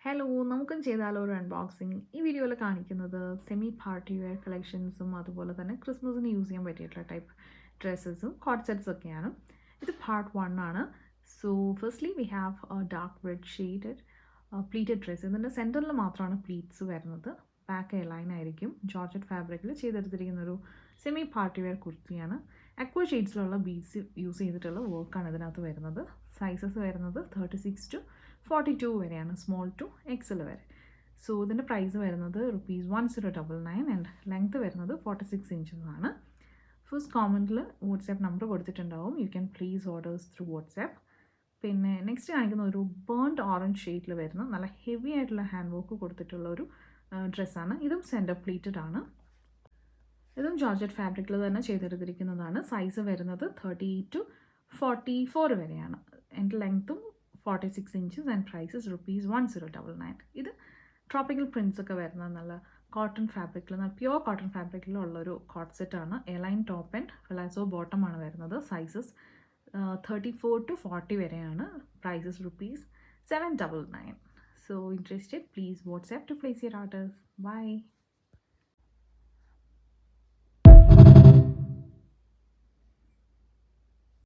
Hello, നമുക്കും ചെയ്താലോ ഒരു അൺബോക്സിങ്. ഈ വീഡിയോയിൽ കാണിക്കുന്നത് സെമി പാർട്ടി വെയർ കളക്ഷൻസും അതുപോലെ തന്നെ ക്രിസ്മസിന് യൂസ് ചെയ്യാൻ പറ്റിയിട്ടുള്ള ടൈപ്പ് ഡ്രസ്സസും കോട്ട് സെറ്റ്സും ഒക്കെയാണ്. ഇത് പാർട്ട് 1 ആണ്. So firstly we have dark red shaded pleated dress. ഇതിൻ്റെ സെൻറ്ററിൽ മാത്രമാണ് പ്ലീറ്റ്സ് വരുന്നത്. ബാക്ക് എയർലൈൻ ആയിരിക്കും. ജോർജറ്റ് ഫാബ്രിക്കിൽ ചെയ്തെടുത്തിരിക്കുന്ന ഒരു സെമി പാർട്ടി വെയർ കുർത്തിയാണ്. അക്വ ഷെയ്ഡ്സിലുള്ള ബീഡ്സ് യൂസ് ചെയ്തിട്ടുള്ള വർക്കാണ് ഇതിനകത്ത് വരുന്നത്. സൈസസ് വരുന്നത് 36 to 42 വരെയാണ്, സ്മോൾ ടു എക്സൽ വരെ. സോ ഇതിൻ്റെ പ്രൈസ് വരുന്നത് ₹1099 ആൻഡ് ലെങ്ത് വരുന്നത് 46 ഇഞ്ചസ് ആണ്. ഫസ്റ്റ് കോമൻറ്റിൽ വാട്സാപ്പ് നമ്പർ കൊടുത്തിട്ടുണ്ടാവും. You can please orders through WhatsApp. പിന്നെ നെക്സ്റ്റ് കാണിക്കുന്ന ഒരു ബേൺഡ് ഓറഞ്ച് ഷെയ്ഡിൽ വരുന്ന നല്ല ഹെവി ആയിട്ടുള്ള ഹാൻഡ് വർക്ക് കൊടുത്തിട്ടുള്ള ഒരു ഡ്രസ്സാണ്. ഇതും സെൻറ്റർ പ്ലീറ്റഡ് ആണ്. ഇതും ജോർജറ്റ് ഫാബ്രിക്കിൽ തന്നെ ചെയ്തെടുത്തിരിക്കുന്നതാണ്. സൈസ് വരുന്നത് 38 to 44 വരെയാണ്. എൻ്റെ ലെങ്ത്തും 46 ഇഞ്ചസ് ആൻഡ് പ്രൈസസ് ₹1099. ഇത് ട്രോപ്പിക്കൽ പ്രിൻറ്റ്സ് ഒക്കെ വരുന്ന നല്ല കോട്ടൺ ഫാബ്രിക്കിൽ, നല്ല പ്യുവർ കോട്ടൺ ഫാബ്രിക്കിലുള്ളൊരു കോട്ട് സെറ്റാണ്. എലൈൻ ടോപ്പ് ആൻഡ് ഫിലാസോ ബോട്ടമാണ് വരുന്നത്. സൈസസ് 34 to 40 വരെയാണ്. Prices ₹799. So interested, please WhatsApp to place your orders. Bye.